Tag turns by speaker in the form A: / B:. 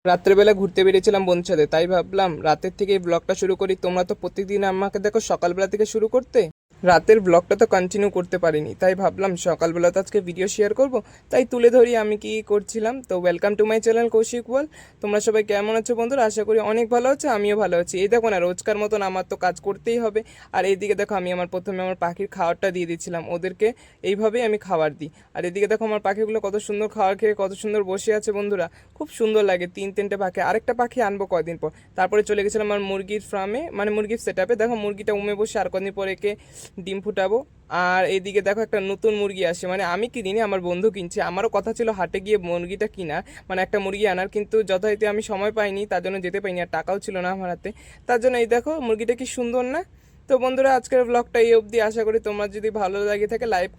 A: রাত্রেবেলা ঘুরতে বেরিয়েছিলাম বন্ধুর সাথে, তাই ভাবলাম রাতের থেকে এই ব্লগটা শুরু করি। তোমরা তো প্রত্যেকদিন আমাকে দেখো সকালবেলা থেকে শুরু করতে, রাতের ব্লগটা তো কন্টিনিউ করতে পারিনি, তাই ভাবলাম সকালবেলা তো আজকে ভিডিও শেয়ার করব, তাই তুলে ধরি আমি কি করছিলাম। তো welcome to my channel Kaushik Wal. তোমরা সবাই কেমন আছো বন্ধুরা? আশা করি অনেক ভালো আছো, আমিও ভালো আছি। এই দেখো না, রোজকার মতন আমার তো কাজ করতেই হবে। আর এইদিকে দেখো আমি প্রথমে আমার পাখির খাবারটা দিয়ে দিচ্ছিলাম ওদেরকে, এইভাবেই আমি খাবার দিই। আর এদিকে দেখো আমার পাখিগুলো কত সুন্দর খাবার খেয়ে কত সুন্দর বসে আছে বন্ধুরা, খুব সুন্দর লাগে। তিনটে পাখি, আরেকটা পাখি আনবো কয়দিন পর। তারপরে চলে গেছিলাম আমার মুরগির ফার্মে, মানে মুরগির সেট আপে। দেখো মুরগিটা উমে বসে, আর কদিন পর একে ডিম ফুটাবো। আর এইদিকে দেখো একটা নতুন মুরগি আসে, মানে আমি কিনিনি, আমার বন্ধু কিনছে। আমারও কথা ছিল হাটে গিয়ে মুরগিটা কিনা, মানে একটা মুরগি আনার, কিন্তু যথারীতি আমি সময় পাইনি, তার জন্য যেতে পাইনি, আর টাকাও ছিল না আমার হাতে। তার জন্য এই দেখো মুরগিটা কি সুন্দর না? তো বন্ধুরা আজকের ব্লগটা এই অবধি। আশা করি তোমার যদি ভালো লাগে থাকে লাইক